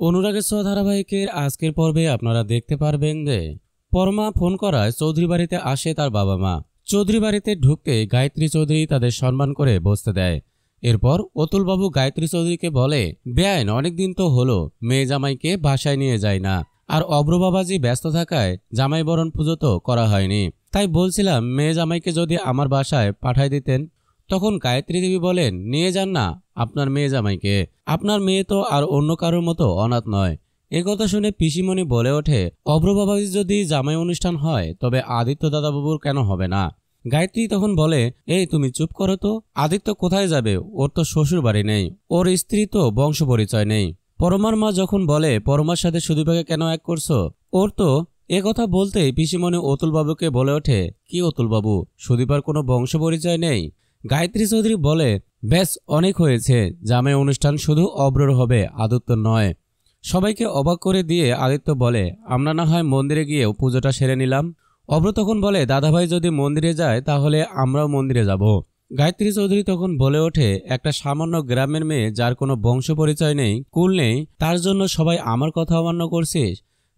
অনুরাগের ছোঁয়া ধারাবাহিকের আজকের পর্বে আপনারা দেখতে পারবেন যে পরমা ফোন করায় চৌধুরী বাড়িতে আসে তার বাবা মা। চৌধুরী বাড়িতে ঢুকতে গায়ত্রী চৌধুরী তাদের সম্মান করে বসতে দেয়। এরপর অতুলবাবু গায়ত্রী চৌধুরীকে বলে, বেআইন অনেকদিন তো হলো মেয়ে জামাইকে বাসায় নিয়ে যায় না, আর অব্র বাবাজি ব্যস্ত থাকায় জামাই বরণ পুজো তো করা হয়নি, তাই বলছিলাম মেয়ে জামাইকে যদি আমার বাসায় পাঠায় দিতেন। তখন গায়ত্রী দেবী বলেন, নিয়ে যান না আপনার মেয়ে জামাইকে, আপনার মেয়ে তো আর অন্য কারোর মতো অনাথ নয়। একথা শুনে পিসিমণি বলে ওঠে, অব্র বাবাজি যদি জামাই অনুষ্ঠান হয় তবে আদিত্য দাদাবাবুর কেন হবে না? গায়ত্রী তখন বলে, এই তুমি চুপ করো তো, আদিত্য কোথায় যাবে? ওর তো শ্বশুর বাড়ি নেই, ওর স্ত্রী তো বংশ পরিচয় নেই। পরমার মা যখন বলে, পরমার সাথে সুদীপাকে কেন এক করছো? ওর তো একথা বলতেই পিসিমণি অতুলবাবুকে বলে ওঠে, কি অতুলবাবু, সুদীপার কোনো বংশ পরিচয় নেই? গায়ত্রী চৌধুরী বলে, ব্যাস অনেক হয়েছে, জামাই অনুষ্ঠান শুধু অব্রর হবে, আদিত্য নয়। সবাইকে অবাক করে দিয়ে আদিত্য বলে, আমরা না হয় মন্দিরে গিয়ে পুজোটা সেরে নিলাম। অব্র তখন বলে, দাদাভাই যদি মন্দিরে যায় তাহলে আমরাও মন্দিরে যাব। গায়ত্রী চৌধুরী তখন বলে ওঠে, একটা সামান্য গ্রামের মেয়ে যার কোনো বংশ পরিচয় নেই, কুল নেই, তার জন্য সবাই আমার কথা অমান্য করছিস?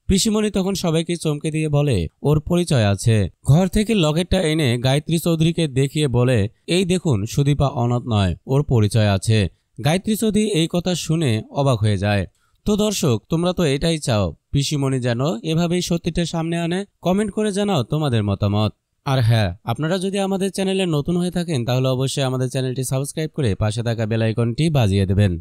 পিসিমণি তখন সবাইকে চমকে দিয়ে বলে, ওর পরিচয় আছে। ঘর থেকে লকেটটা এনে গায়ত্রী চৌধুরীকে দেখিয়ে বলে, এই দেখুন সুদীপা অনাথ নয়, ওর পরিচয় আছে। গায়ত্রী চৌধুরী এই কথা শুনে অবাক হয়ে যায়। তো দর্শক, তোমরা তো এটাই চাও পিসিমণি যেন এভাবেই সত্যিটা সামনে আনে? কমেন্ট করে জানাও তোমাদের মতামত। আর হ্যাঁ, আপনারা যদি আমাদের চ্যানেলে নতুন হয়ে থাকেন তাহলে অবশ্যই আমাদের চ্যানেলটি সাবস্ক্রাইব করে পাশে থাকা বেল আইকনটি বাজিয়ে দেবেন।